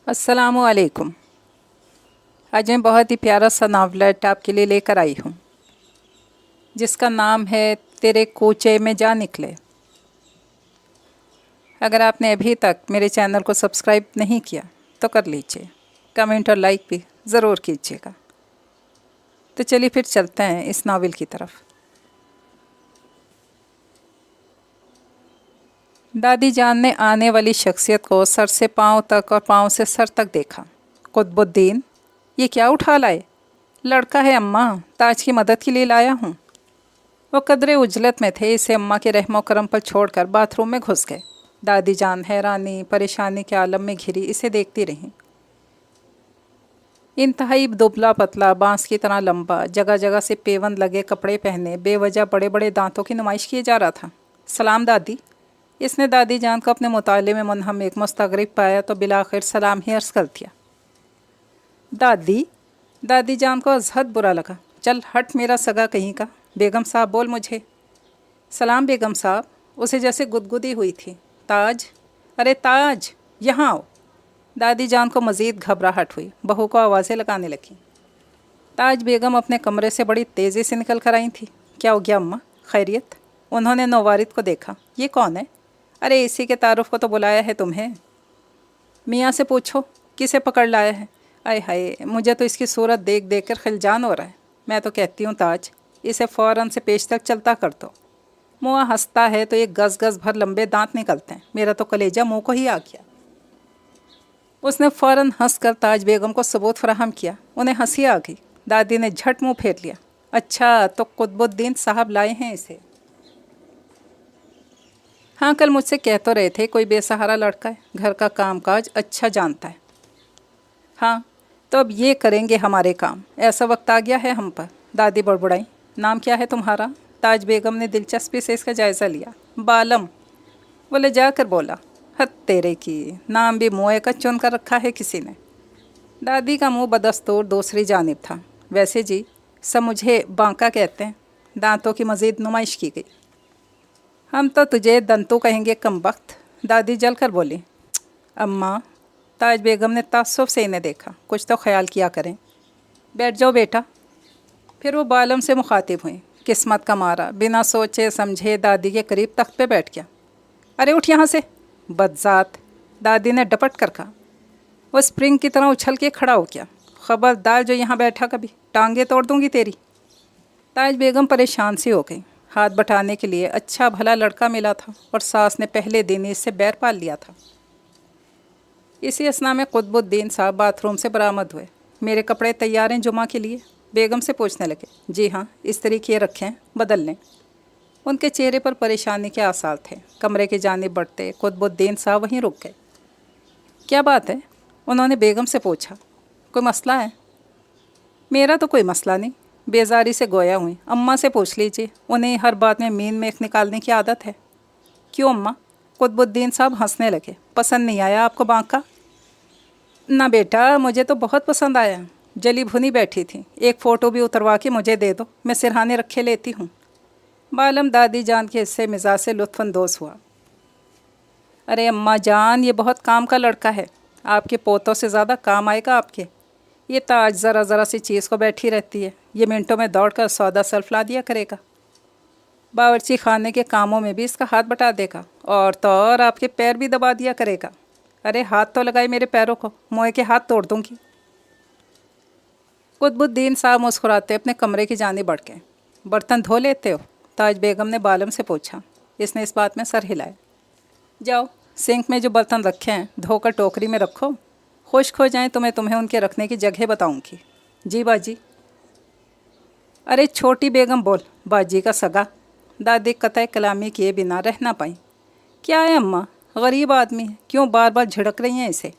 अस्सलामुअलैकुम। आज मैं बहुत ही प्यारा सा नावलेट आपके लिए लेकर आई हूँ, जिसका नाम है तेरे कूचे में जा निकले। अगर आपने अभी तक मेरे चैनल को सब्सक्राइब नहीं किया तो कर लीजिए, कमेंट और लाइक भी ज़रूर कीजिएगा। तो चलिए फिर चलते हैं इस नावल की तरफ। दादी जान ने आने वाली शख्सियत को सर से पाँव तक और पाँव से सर तक देखा। कुतुबुद्दीन, ये क्या उठा लाए? लड़का है अम्मा, ताज की मदद के लिए लाया हूँ। वो कदरे उजलत में थे, इसे अम्मा के रहमो करम पर छोड़कर बाथरूम में घुस गए। दादी जान हैरानी परेशानी के आलम में घिरी इसे देखती रहीं। इंतहाई दुबला पतला, बांस की तरह लंबा, जगह जगह से पेवन लगे कपड़े पहने, बेवजह बड़े बड़े दांतों की नुमाइश किए जा रहा था। सलाम दादी। इसने दादी जान को अपने मुताले में मुनहमिक मुस्तगरिक पाया तो बिलाखिर सलाम ही अर्ज़ कर दिया। दादी दादी जान को अजहद बुरा लगा। चल हट मेरा सगा कहीं का। बेगम साहब बोल मुझे। सलाम बेगम साहब। उसे जैसे गुदगुदी हुई थी। ताज, अरे ताज, यहाँ आओ। दादी जान को मज़ीद घबराहट हुई, बहू को आवाज़ें लगाने लगी। ताज बेगम अपने कमरे से बड़ी तेज़ी से निकल कर आई थी। क्या हो गया अम्मा, खैरियत? उन्होंने नौवारिद को देखा। ये कौन है? अरे इसी के तारुफ को तो बुलाया है तुम्हें। मियाँ से पूछो किसे पकड़ लाया है। आय हाय, मुझे तो इसकी सूरत देख देख कर खिलजान हो रहा है। मैं तो कहती हूँ ताज, इसे फ़ौरन से पेश तक चलता कर दो। मुँह हंसता है तो एक गज़ गज़ भर लंबे दांत निकलते हैं। मेरा तो कलेजा मुँह को ही आ गया। उसने फ़ौरन हंस कर ताज बेगम को सबूत फराहम किया। उन्हें हंसी आ गई। दादी ने झट मुँह फेर लिया। अच्छा, तो कुतुबुद्दीन साहब लाए हैं इसे? हाँ, कल मुझसे कह तो रहे थे कोई बेसहारा लड़का है, घर का कामकाज अच्छा जानता है। हाँ, तो अब ये करेंगे हमारे काम। ऐसा वक्त आ गया है हम पर। दादी बड़बड़ाई। नाम क्या है तुम्हारा? ताज बेगम ने दिलचस्पी से इसका जायज़ा लिया। बालम। वो ले जाकर बोला। हद तेरे की, नाम भी मुँह का चुन कर रखा है किसी ने। दादी का मुँह बदस्तूर दूसरी जानिब था। वैसे जी, सब मुझे बांका कहते हैं। दांतों की मज़ीद नुमाइश की गई। हम तो तुझे दंतू कहेंगे कमबख्त। दादी जलकर बोली। अम्मा। ताज बेगम ने ताज्जुब से इन्हें देखा। कुछ तो ख्याल किया करें। बैठ जाओ बेटा। फिर वो बालम से मुखातिब हुई। किस्मत का मारा बिना सोचे समझे दादी के करीब तख्त पे बैठ गया। अरे उठ यहाँ से बदजात, दादी ने डपट कर कहा। वो स्प्रिंग की तरह उछल के खड़ा हो गया। ख़बरदार जो यहाँ बैठा कभी, टांगे तोड़ दूँगी तेरी। ताज बेगम परेशान सी हो गई। हाथ बटाने के लिए अच्छा भला लड़का मिला था और सास ने पहले दिन इससे बैर पाल लिया था। इसी असना में कुतुबुद्दीन साहब बाथरूम से बरामद हुए। मेरे कपड़े तैयार हैं जुमा के लिए? बेगम से पूछने लगे। जी हाँ, इस तरीके रखें, बदल लें। उनके चेहरे पर परेशानी के आसार थे। कमरे की जानिब बढ़ते कुतुबुद्दीन साहब वहीं रुक गए। क्या बात है? उन्होंने बेगम से पूछा। कोई मसला है? मेरा तो कोई मसला नहीं, बेजारी से गोया हुई। अम्मा से पूछ लीजिए, उन्हें हर बात में मीन मेख निकालने की आदत है। क्यों अम्मा? कुतुबुद्दीन साहब हंसने लगे। पसंद नहीं आया आपको बांका? ना बेटा, मुझे तो बहुत पसंद आया। जली भुनी बैठी थी। एक फ़ोटो भी उतरवा के मुझे दे दो, मैं सिरहाने रखे लेती हूँ। बालम दादी जान के हिस्से मिजाज से लुत्फ़अंदोज़ हुआ। अरे अम्मा जान, ये बहुत काम का लड़का है। आपके पोतों से ज़्यादा काम आएगा आपके। ये ताज ज़रा ज़रा सी चीज़ को बैठी रहती है, ये मिनटों में दौड़ कर सौदा सल्फ ला दिया करेगा। बावर्ची खाने के कामों में भी इसका हाथ बटा देगा, और तो और आपके पैर भी दबा दिया करेगा। अरे हाथ तो लगाए मेरे पैरों को, मोए के हाथ तोड़ दूँगी। कुतुबुद्दीन साहब मुस्कुराते अपने कमरे की जानिब बढ़ गए। बर्तन धो लेते हो? ताज बेगम ने बालम से पूछा। इसने इस बात में सर हिलाया। जाओ, सिंक में जो बर्तन रखे हैं धोकर टोकरी में रखो। खुश्क हो जाएं तो मैं तुम्हें उनके रखने की जगह बताऊंगी। जी बाजी। अरे छोटी बेगम बोल, बाजी का सगा। दादी कतई कलामी किए बिना रह ना पाई। क्या है अम्मा, गरीब आदमी है, क्यों बार बार झिड़क रही हैं इसे?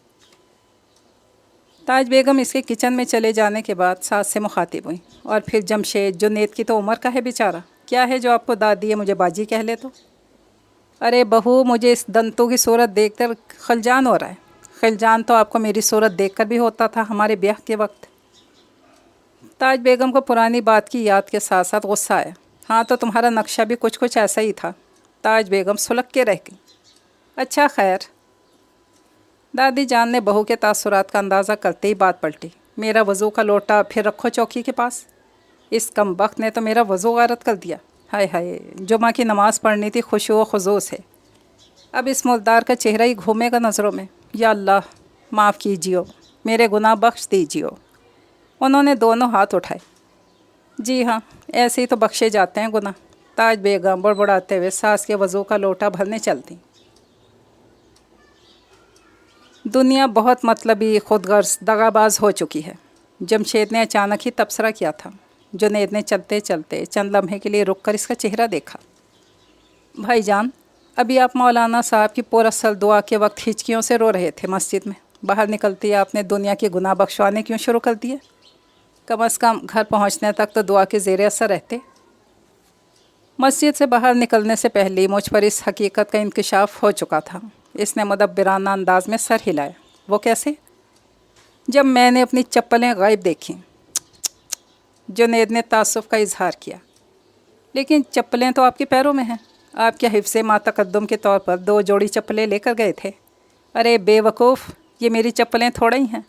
ताज बेगम इसके किचन में चले जाने के बाद सास से मुखातिब हुई। और फिर जमशेद, जुनेद की तो उम्र का है बेचारा, क्या है जो आपको दादी है मुझे बाजी कह ले तो? अरे बहू, मुझे इस दंतों की सूरत देखकर खलजान हो रहा है। खलजान तो आपको मेरी सूरत देखकर भी होता था हमारे ब्याह के वक्त। ताज बेगम को पुरानी बात की याद के साथ साथ गुस्सा आया। हाँ, तो तुम्हारा नक्शा भी कुछ कुछ ऐसा ही था। ताज बेगम सुलग के रह गई। अच्छा खैर। दादी जान ने बहू के तासुरात का अंदाज़ा करते ही बात पलटी। मेरा वज़ू का लोटा फिर रखो चौकी के पास। इस कमबख्त ने तो मेरा वज़ू गारत कर दिया। हाय हाय, जुमा की नमाज़ पढ़नी थी खुशू व खुजू से, अब इस मुल्कदार का चेहरा ही घूमेगा नज़रों में। या अल्लाह माफ़ कीजिए, मेरे गुनाह बख्श दीजिए। उन्होंने दोनों हाथ उठाए। जी हाँ, ऐसे ही तो बख्शे जाते हैं गुनाह। ताज बेगम बड़बड़ाते हुए सास के वज़ू का लोटा भरने चलती। दुनिया बहुत मतलबी, खुदगर्ज, दगाबाज हो चुकी है। जमशेद ने अचानक ही तबसरा किया था। जुनैद ने चलते चलते चंद लम्हे के लिए रुक कर इसका चेहरा देखा। भाईजान, अभी आप मौलाना साहब की पुरअसल दुआ के वक्त हिचकियों से रो रहे थे मस्जिद में। बाहर निकलते ही आपने दुनिया के गुनाह बख्शवाने क्यों शुरू कर दिए? कम अज़ कम घर पहुंचने तक तो दुआ के ज़ेरे असर रहते। मस्जिद से बाहर निकलने से पहले ही मुझ पर इस हकीकत का इंकशाफ हो चुका था। इसने मुदब्बिराना अंदाज में सर हिलाया। वो कैसे? जब मैंने अपनी चप्पलें गायब देखीं। जुनैद ने तासुफ़ का इजहार किया। लेकिन चप्पलें तो आपके पैरों में हैं। आप क्या हिफ्ज़े मा तक़द्दुम के तौर पर 2 जोड़ी चप्पलें लेकर गए थे? अरे बेवकूफ़, ये मेरी चप्पलें थोड़ा ही हैं।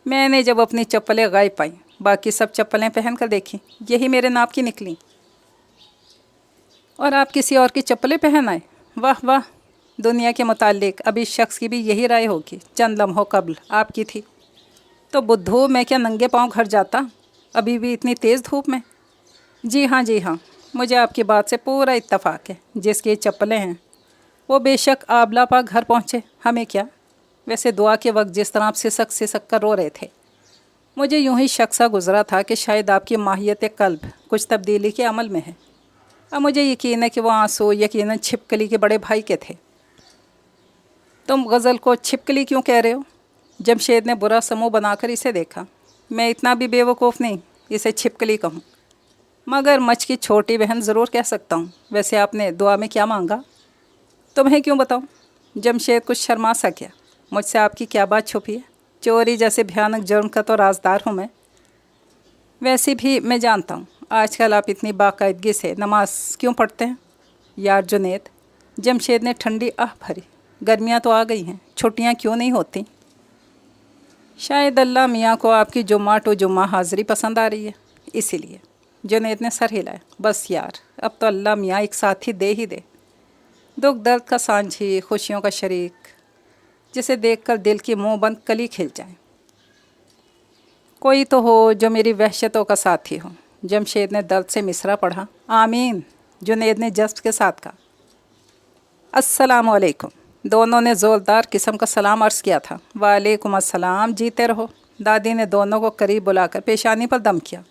मैंने जब अपनी चप्पलें गायब पाईं, बाकी सब चप्पलें पहन कर देखी, यही मेरे नाप की निकली। और आप किसी और की चप्पलें पहन आए? वाह वाह, दुनिया के मुताल्लिक अब इस शख्स की भी यही राय होगी। चंद लम्हों कबल आपकी थी। तो बुद्धू, मैं क्या नंगे पाँव घर जाता, अभी भी इतनी तेज़ धूप में? जी हाँ, मुझे आपकी बात से पूरा इत्तफ़ाक़ है। जिसकी चप्पलें हैं वो बेशक आबला पा घर पहुँचे, हमें क्या। वैसे दुआ के वक्त जिस तरह आप सिसक सिसक कर रो रहे थे, मुझे यूं ही शक सा गुज़रा था कि शायद आपकी माहियत क़ल्ब कुछ तब्दीली के अमल में है। अब मुझे यकीन है कि वो आंसू यकीनन छिपकली के बड़े भाई के थे। तुम गज़ल को छिपकली क्यों कह रहे हो? जमशेद ने बुरा समूह बनाकर इसे देखा। मैं इतना भी बेवकूफ़ नहीं इसे छिपकली कहूँ, मगर मच की छोटी बहन ज़रूर कह सकता हूँ। वैसे आपने दुआ में क्या मांगा? तुम्हें क्यों बताऊँ? जमशेद कुछ शर्मा सा गया। मुझसे आपकी क्या बात छुपी है? चोरी जैसे भयानक जुर्म का तो राजदार हूँ मैं। वैसे भी मैं जानता हूँ आजकल आप इतनी बाकायदगी से नमाज क्यों पढ़ते हैं। यार जुनैद, जमशेद ने ठंडी आह भरी, गर्मियाँ तो आ गई हैं, छुट्टियाँ क्यों नहीं होती? शायद अल्लाह मियाँ को आपकी जुम्मा टू जुम्मा हाज़िरी पसंद आ रही है, इसीलिए। जुनैद ने सर हिलाया। बस यार, अब तो अल्लाह मियाँ एक साथी दे ही दे, दुख दर्द का सांझी, खुशियों का शरीक, जिसे देखकर दिल की मुँह बंद कली खिल जाए। कोई तो हो जो मेरी वहशतों का साथी हो। जमशेद ने दर्द से मिसरा पढ़ा। आमीन, जुनैद ने जज्ब के साथ कहा। अस्सलाम वालेकुम। दोनों ने ज़ोरदार किस्म का सलाम अर्ज़ किया था। वालेकुम अस्सलाम, जीते रहो। दादी ने दोनों को करीब बुलाकर पेशानी पर दम किया।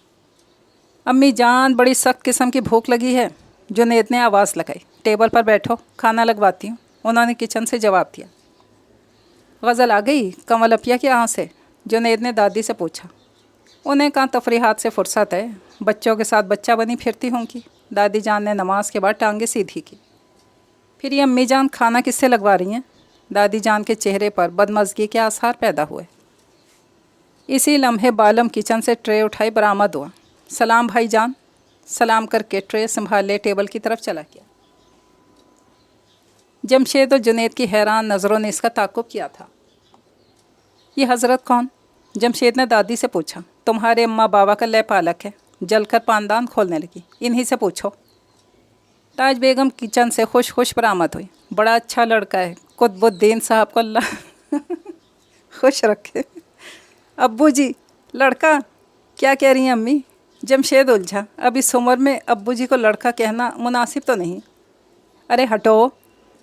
अम्मी जान, बड़ी सख्त किस्म की भूख लगी है। जुनैद ने आवाज़ लगाई। टेबल पर बैठो, खाना लगवाती हूँ। उन्होंने किचन से जवाब दिया। गज़ल आ गई कमल अपिया के यहाँ से? जुनैद ने दादी से पूछा। उन्हें कहाँ तफरीहात से फ़ुर्सत है, बच्चों के साथ बच्चा बनी फिरती होंगी। दादी जान ने नमाज के बाद टांगे सीधी की। फिर ये अम्मी जान खाना किससे लगवा रही हैं? दादी जान के चेहरे पर बदमज़गी के आसार पैदा हुए। इसी लम्हे बालम किचन से ट्रे उठाई बरामद हुआ। सलाम भाई जान। सलाम करके ट्रे संभाले टेबल की तरफ चला गया। जमशेद और जुनैद की हैरान नज़रों ने इसका ताक़ुब किया था। ये हज़रत कौन? जमशेद ने दादी से पूछा। तुम्हारे अम्मा बाबा का लय पालक है, जलकर पानदान खोलने लगी, इन्हीं से पूछो। ताज बेगम किचन से खुश खुश बरामद हुई। बड़ा अच्छा लड़का है, कुतुबुद्दीन साहब को अल्लाह खुश रखे। अब्बू जी, लड़का? क्या कह रही हैं अम्मी? जमशेद उलझा। अब इस उम्र में अब्बू जी को लड़का कहना मुनासिब तो नहीं। अरे हटो,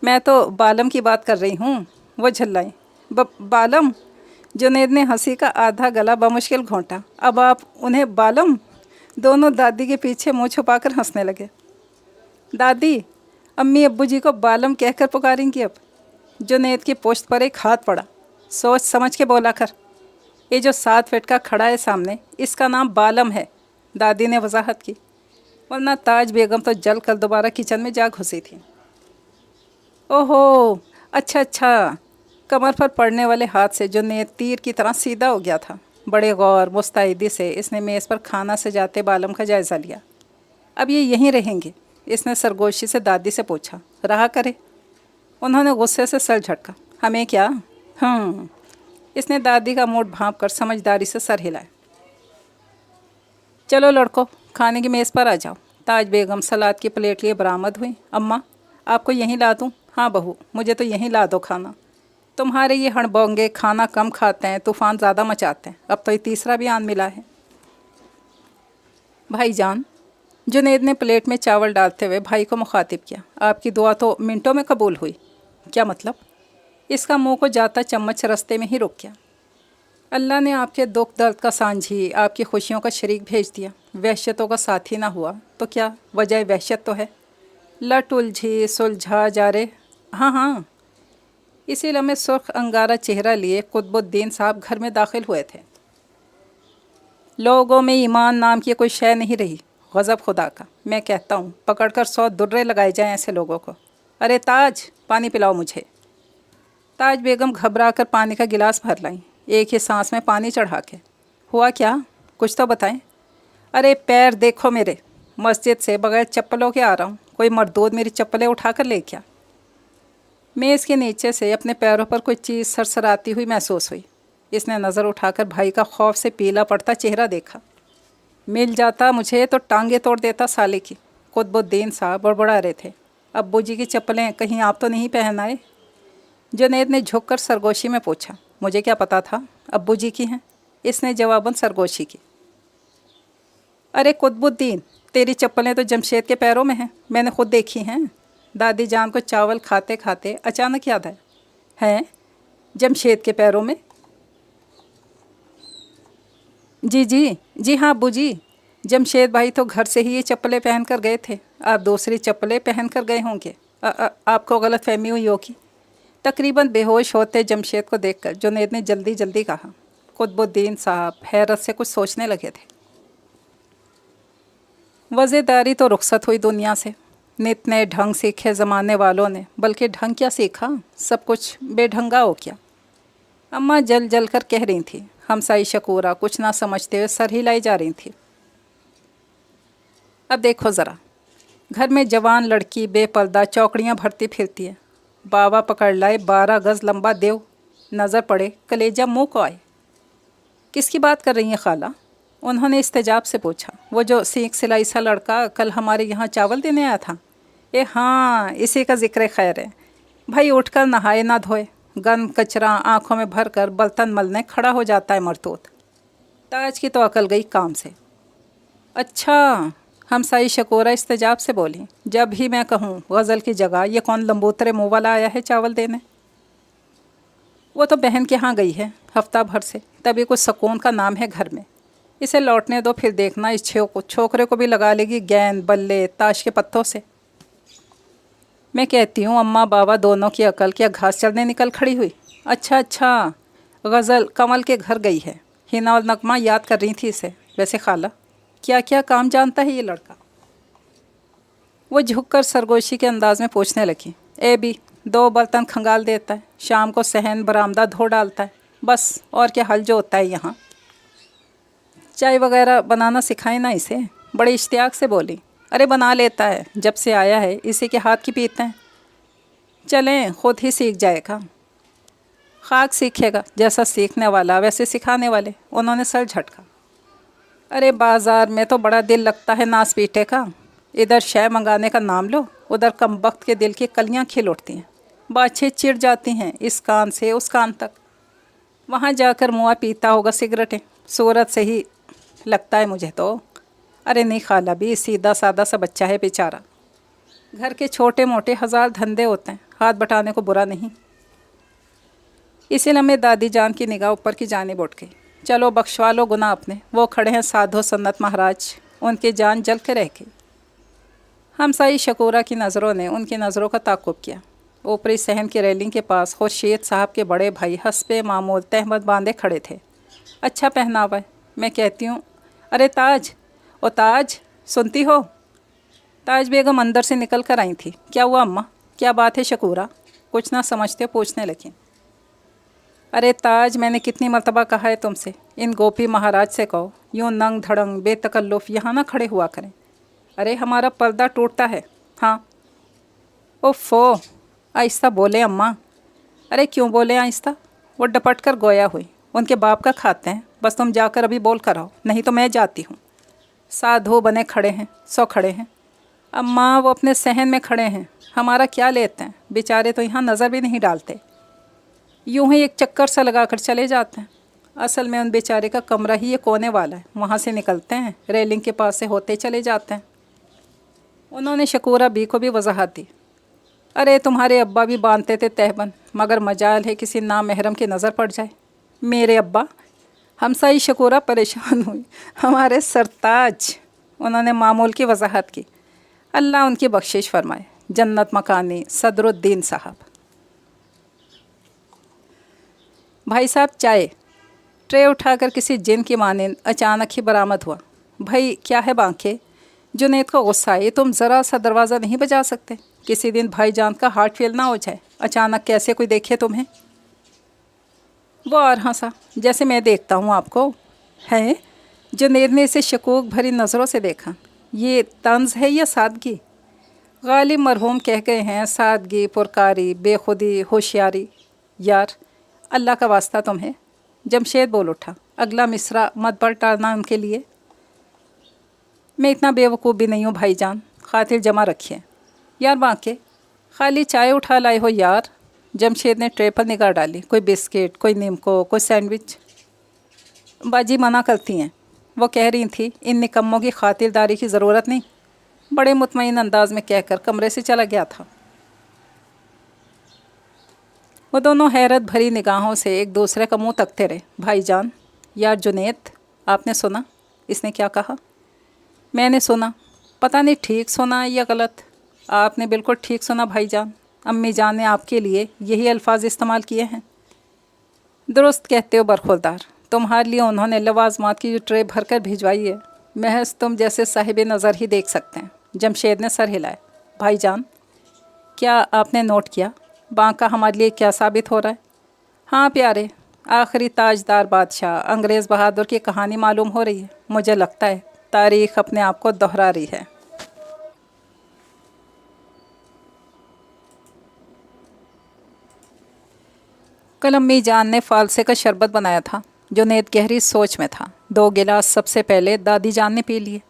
मैं तो बालम की बात कर रही हूँ। वो झल्लाई। बालम? जुनैद ने हंसी का आधा गला बमुश्किल घोंटा। अब आप उन्हें बालम? दोनों दादी के पीछे मुँह छुपाकर हंसने लगे। दादी, अम्मी अब्बू जी को बालम कहकर पुकारेंगी अब। जुनैद की पोस्ट पर एक हाथ पड़ा। सोच समझ के बोला कर। ये जो 7 फीट का खड़ा है सामने, इसका नाम बालम है, दादी ने वजाहत की। वरना ताज बेगम तो जल कर दोबारा किचन में जा घुसी थी। ओहो, अच्छा। कमर पर पड़ने वाले हाथ से जुनैद तीर की तरह सीधा हो गया था। बड़े गौर मुस्तैदी से इसने मेज़ पर खाना सजाते बालम का जायज़ा लिया। अब ये यहीं रहेंगे? इसने सरगोशी से दादी से पूछा। रहा करे। उन्होंने गुस्से से सर झटका। हमें क्या, इसने दादी का मूड भांप कर समझदारी से सर हिलाया। चलो लड़को, खाने की मेज़ पर आ जाओ। ताज बेगम सलाद की प्लेट लिए बरामद हुई। अम्मा, आपको यहीं ला दूँ? हाँ बहू, मुझे तो यहीं ला दो खाना। तुम्हारे ये हड़बोंगे खाना कम खाते हैं, तूफ़ान ज़्यादा मचाते हैं। अब तो ये तीसरा भी आन मिला है। भाईजान, जुनैद ने प्लेट में चावल डालते हुए भाई को मुखातिब किया। आपकी दुआ तो मिनटों में कबूल हुई। क्या मतलब? इसका मुंह को जाता चम्मच रास्ते में ही रुक गया। अल्लाह ने आपके दुख दर्द का सांझी, आपकी खुशियों का शरीक भेज दिया। वहशतों का साथी ना हुआ तो क्या वजह वहशत तो है। लट उलझी सुलझा जा रहे। हाँ हाँ। इसी लम्हे सुर्ख अंगारा चेहरा लिए कुतुबुद्दीन साहब घर में दाखिल हुए थे। लोगों में ईमान नाम की कोई शय नहीं रही। गज़ब खुदा का, मैं कहता हूँ पकड़कर 100 दुर्रे लगाए जाएं ऐसे लोगों को। अरे ताज, पानी पिलाओ मुझे। ताज बेगम घबरा कर पानी का गिलास भर लाई, एक ही सांस में पानी चढ़ा के। हुआ क्या, कुछ तो बताएं। अरे पैर देखो मेरे, मस्जिद से बगैर चप्पलों के आ रहा हूँ। कोई मर्दूद मेरी चप्पलें उठा कर ले क्या? मेज़ के नीचे से अपने पैरों पर कोई चीज़ सरसराती हुई महसूस हुई। इसने नज़र उठाकर भाई का खौफ से पीला पड़ता चेहरा देखा। मिल जाता मुझे तो टांगे तोड़ देता साले की। कुतुबुद्दीन साहब बड़बड़ा रहे थे। अब्बू जी की चप्पलें कहीं आप तो नहीं पहन आए? जुनैद ने झुककर सरगोशी में पूछा। मुझे क्या पता था अब्बू जी की हैं। इसने जवाबन सरगोशी की। अरे कुतुबुद्दीन, तेरी चप्पलें तो जमशेद के पैरों में हैं, मैंने खुद देखी हैं। दादी जान को चावल खाते खाते अचानक याद आया। हैं? जमशेद के पैरों में? जी हाँ अब्बू जी। जमशेद भाई तो घर से ही ये चप्पलें पहन कर गए थे। आप दूसरी चप्पलें पहन कर गए होंगे। आपको गलत फहमी हुई होगी। तकरीबन बेहोश होते जमशेद को देखकर जुनैद ने जल्दी जल्दी कहा। कुतुबुद्दीन साहब हैरत से कुछ सोचने लगे थे। वज़ेदारी तो रुखसत हुई दुनिया से। नित नए ढंग सीखे ज़माने वालों ने, बल्कि ढंग क्या सीखा, सब कुछ बेढंगा हो गया। अम्मा जल जल कर कह रही थी। हमसाई शकूरा कुछ ना समझते हुए सर हिलाई जा रही थी। अब देखो ज़रा, घर में जवान लड़की बेपर्दा चौकड़ियाँ भरती फिरती है। बाबा पकड़ लाए 12 गज़ लंबा देव, नज़र पड़े कलेजा मुँह को आए। किसकी बात कर रही हैं खाला? उन्होंने इस्तेजाब से पूछा। वो जो सीख सिलाई सा लड़का कल हमारे यहाँ चावल देने आया था। हाँ, इसी का जिक्र खैर है। भाई उठकर नहाए ना धोए, गंद कचरा आँखों में भर कर बर्तन मलने खड़ा हो जाता है मरतूत। ताज की तो अकल गई काम से। अच्छा, हमसाई शकूरा इस्तेजाब से बोली। जब भी मैं कहूँ गज़ल की जगह ये कौन लंबोतरे मुँह वाला आया है चावल देने? वो तो बहन के यहाँ गई है हफ्ता भर से, तभी कुछ सुकून का नाम है घर में। इसे लौटने दो, फिर देखना इस छोकरे को भी लगा लेगी गेंद बल्ले ताश के पत्तों से। मैं कहती हूँ अम्मा बाबा दोनों की अकल क्या घास चढ़ने निकल खड़ी हुई। अच्छा, गज़ल कमल के घर गई है। हिना और नगमा याद कर रही थी इसे। वैसे खाला, क्या क्या काम जानता है ये लड़का? वो झुककर सरगोशी के अंदाज में पूछने लगी। ए भी 2 बर्तन खंगाल देता है, शाम को सहन बरामदा धो डालता है, बस। और क्या हल जो होता है यहाँ। चाय वगैरह बनाना सिखाए ना इसे। बड़े इश्तियाक से बोली। अरे बना लेता है, जब से आया है इसी के हाथ की पीते हैं। चलें, खुद ही सीख जाएगा। खाक सीखेगा, जैसा सीखने वाला वैसे सिखाने वाले। उन्होंने सर झटका। अरे बाज़ार में तो बड़ा दिल लगता है नास पीटे का। इधर शय मंगाने का नाम लो, उधर कमबख्त के दिल की कलियां खिल उठती हैं। बाछें चिढ़ जाती हैं इस कान से उस कान तक। वहाँ जाकर मुआ पीता होगा सिगरेटें। सूरत से ही लगता है मुझे तो। अरे नहीं खाला, भी सीधा सादा सा बच्चा है बेचारा। घर के छोटे मोटे 1000 धंधे होते हैं, हाथ बटाने को बुरा नहीं। इसी लम्हे दादी जान की निगाह ऊपर की जानिब उठ गई। चलो बख्शवा लो गुनाह अपने, वो खड़े हैं साधो सन्नत महाराज, उनकी जान जल के रह गई। हमसाई शकूरा की नज़रों ने उनकी नज़रों का ताक़ुब किया। ऊपरी सहन की रेलिंग के पास खुर्शीद साहब के बड़े भाई हस्बे मामूल तहमत बांधे खड़े थे। अच्छा पहनावा है। मैं कहती हूँ, अरे ताज, ओ ताज, सुनती हो? ताज बेगम अंदर से निकल कर आई थी। क्या हुआ अम्मा, क्या बात है शकूरा? कुछ ना समझते पूछने लगी। अरे ताज, मैंने कितनी मर्तबा कहा है तुमसे, इन गोपी महाराज से कहो यूँ नंग धड़ंग बेतकल्लुफ़ यहाँ ना खड़े हुआ करें। अरे हमारा पर्दा टूटता है। हाँ। ओफ़ो, आहिस्ता बोले अम्मा। अरे क्यों बोले आहिस्ता? वो डपट कर गोया हुई। उनके बाप का खाते हैं, बस तुम जाकर अभी बोल कर आओ, नहीं तो मैं जाती हूँ। साधु बने खड़े हैं, सो खड़े हैं। अम्मा वो अपने सहन में खड़े हैं, हमारा क्या लेते हैं, बेचारे तो यहाँ नज़र भी नहीं डालते, यूं ही एक चक्कर सा लगा कर चले जाते हैं। असल में उन बेचारे का कमरा ही ये कोने वाला है, वहाँ से निकलते हैं, रेलिंग के पास से होते चले जाते हैं। उन्होंने शकूरा बी को भी वजाहत दी। अरे तुम्हारे अब्बा भी बांधते थे तहबंद, मगर मजाल है किसी नामहरम की नज़र पड़ जाए। मेरे अब्बा? हमसाई शकूरा परेशान हुई। हमारे सरताज। उन्होंने मामूल की वजाहत की। अल्लाह उनकी बख्शिश फरमाए। जन्नत मकानी सदरुद्दीन साहब। भाई साहब चाय। ट्रे उठाकर किसी जिन की मानिंद अचानक ही बरामद हुआ। भाई क्या है बांके? जुनैद को गुस्सा आई। तुम ज़रा सा दरवाज़ा नहीं बजा सकते? किसी दिन भाईजान का हार्ट फेल ना हो जाए, अचानक कैसे कोई देखे तुम्हें। वो और हंसा, जैसे मैं देखता हूँ आपको। है? जुनैद ने इसे शकूक भरी नज़रों से देखा। ये तंज़ है या सादगी? गालिब मरहूम कह गए हैं, सादगी, पुरकारी, बेखुदी, होशियारी। यार अल्लाह का वास्ता तुम्हें। जमशेद बोल उठा। अगला मिसरा मत पर टालना उनके लिए। मैं इतना बेवकूफ़ भी नहीं हूँ भाईजान, खातिर जमा रखिए। यार बांके, खाली चाय उठा लाए हो यार। जमशेद ने ट्रे पर निगाह डाली। कोई बिस्किट, कोई नीमको, कोई सैंडविच। बाजी मना करती हैं, वो कह रही थी इन निकम्मों की खातिरदारी की ज़रूरत नहीं। बड़े मुतमईन अंदाज में कहकर कमरे से चला गया था। वो दोनों हैरत भरी निगाहों से एक दूसरे का मुंह तकते रहे। भाईजान, यार जुनैद, आपने सुना इसने क्या कहा? मैंने सुना, पता नहीं ठीक सुना या गलत। आपने बिल्कुल ठीक सुना भाईजान। अम्मी जान ने आपके लिए यही अल्फाज इस्तेमाल किए हैं। दुरुस्त कहते हो बरखुरदार। तुम्हारे लिए उन्होंने लवाजमात की जो ट्रे भर कर भिजवाई है, महज तुम जैसे साहिब नज़र ही देख सकते हैं। जमशेद ने सर हिलाया। भाईजान, क्या आपने नोट किया बांका हमारे लिए क्या साबित हो रहा है? हाँ प्यारे, आखिरी ताजदार बादशाह अंग्रेज़ बहादुर की कहानी मालूम हो रही है। मुझे लगता है तारीख़ अपने आप को दोहरा रही है। कल अम्मी जान ने फालसे का शरबत बनाया था। जुनैद गहरी सोच में था। 2 गिलास सबसे पहले दादी जान ने पी लिए।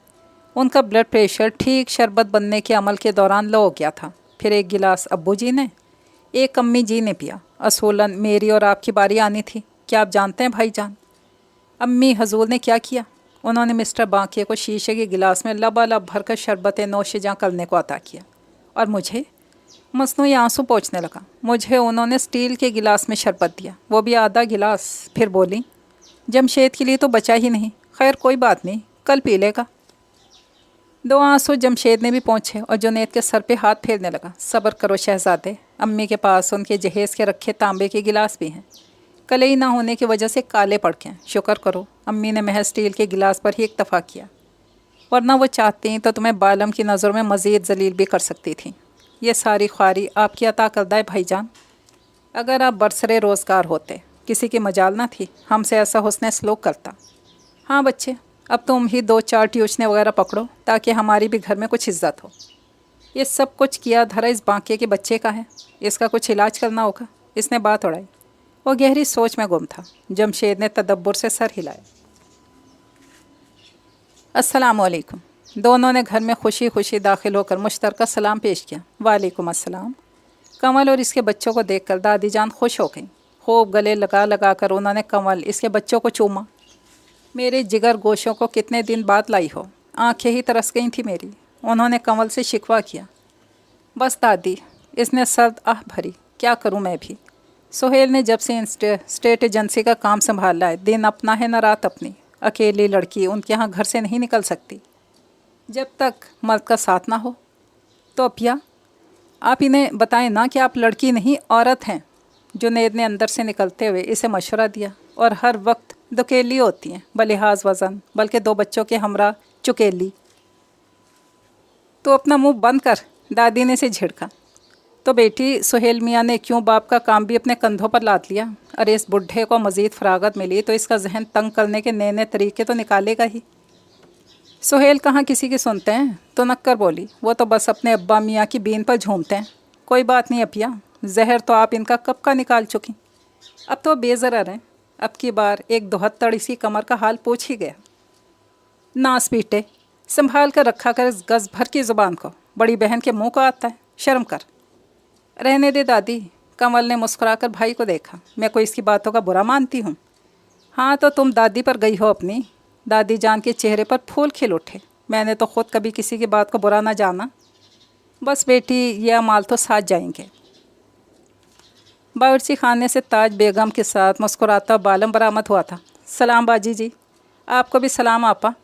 उनका ब्लड प्रेशर ठीक शरबत बनने के अमल के दौरान लो हो गया था। फिर 1 गिलास अब्बू जी ने, 1 अम्मी जी ने पिया। असूलन मेरी और आपकी बारी आनी थी। क्या आप जानते हैं भाईजान अम्मी हजूर ने क्या किया? उन्होंने मिस्टर बांके को शीशे के गिलास में लबालब भरकर शरबत नोशिजां करने को अता किया और मुझे मसनूई आंसू पोंछने लगा। मुझे उन्होंने स्टील के गिलास में शरबत दिया, वो भी आधा गिलास। फिर बोली, जमशेद के लिए तो बचा ही नहीं। खैर कोई बात नहीं, कल पी लेगा। 2 आंसू जमशेद ने भी पोंछे और जुनैद के सर पे हाथ फेरने लगा। सब्र करो शहजादे, अम्मी के पास उनके जहेज़ के रखे तांबे के गिलास भी हैं। कलई ना होने की वजह से काले पड़ के हैं। शुक्र करो अम्मी ने महज स्टील के गिलास पर ही इक्तफ़ा किया, वरना वो चाहती तो तुम्हें बालम की नज़रों में मज़ीद जलील भी कर सकती थी। ये सारी ख्वारी आपकी अता करदा है भाईजान। अगर आप बरसरे रोज़गार होते, किसी की मजाल ना थी हमसे ऐसा हुस्न सलूक करता। हाँ बच्चे, अब तुम ही 2-4 ट्यूशने वगैरह पकड़ो ताकि हमारी भी घर में कुछ इज्जत हो। ये सब कुछ किया धरा इस बांके के बच्चे का है, इसका कुछ इलाज करना होगा। इसने बात उड़ाई। वो गहरी सोच में गुम था। जमशेद ने तदब्बुर से सर हिलाया। अस्सलाम वालेकुम। दोनों ने घर में खुशी खुशी दाखिल होकर मुश्तरका सलाम पेश किया। वालेकुम अस्सलाम। कमल और इसके बच्चों को देखकर दादी जान खुश हो गई। खूब गले लगा लगा कर उन्होंने कमल इसके बच्चों को चूमा। मेरे जिगर गोशों को कितने दिन बाद लाई हो, आंखें ही तरस गई थी मेरी। उन्होंने कमल से शिकवा किया। बस दादी, इसने सर्द आह भरी, क्या करूं मैं भी। सोहेल ने जब से स्टेट एजेंसी का काम संभाला है, दिन अपना है न रात अपनी। अकेली लड़की उनके यहाँ घर से नहीं निकल सकती जब तक मर्द का साथ ना हो। तो अपिया, आप इन्हें बताएं ना कि आप लड़की नहीं औरत हैं। जुनैद ने अंदर से निकलते हुए इसे मशवरा दिया। और हर वक्त दुकेली होती हैं, बलिहाज वज़न, बल्कि 2 बच्चों के हमरा चुकेली। तो अपना मुंह बंद कर, दादी ने इसे झिड़का। तो बेटी, सुहेल मियाँ ने क्यों बाप का काम भी अपने कंधों पर लाद लिया? अरे इस बुढ़े को मज़ीद फरागत मिली तो इसका जहन तंग करने के नए नए तरीके तो निकालेगा ही। सुहेल कहाँ किसी की सुनते हैं? तो नक्कर बोली, वो तो बस अपने अब्बा मियाँ की बीन पर झूमते हैं। कोई बात नहीं अपिया, जहर तो आप इनका कब का निकाल चुकी। अब तो बेज़रर हैं। अब की बार एक 72 सी कमर का हाल पूछ ही गया। नास पीटे, संभाल कर रखा कर इस गज़ भर की ज़ुबान को, बड़ी बहन के मुंह को आता है, शर्म कर। रहने दे दादी। कमल ने मुस्कुराकर भाई को देखा। मैं कोई इसकी बातों का बुरा मानती हूँ? हाँ तो तुम दादी पर गई हो अपनी। दादी जान के चेहरे पर फूल खिल उठे। मैंने तो ख़ुद कभी किसी की बात को बुरा ना जाना। बस बेटी, ये अमाल तो साथ जाएंगे। बावर्ची खाने से ताज बेगम के साथ मुस्कुराता बालम बरामद हुआ था। सलाम बाजी जी। आपको भी सलाम आपा।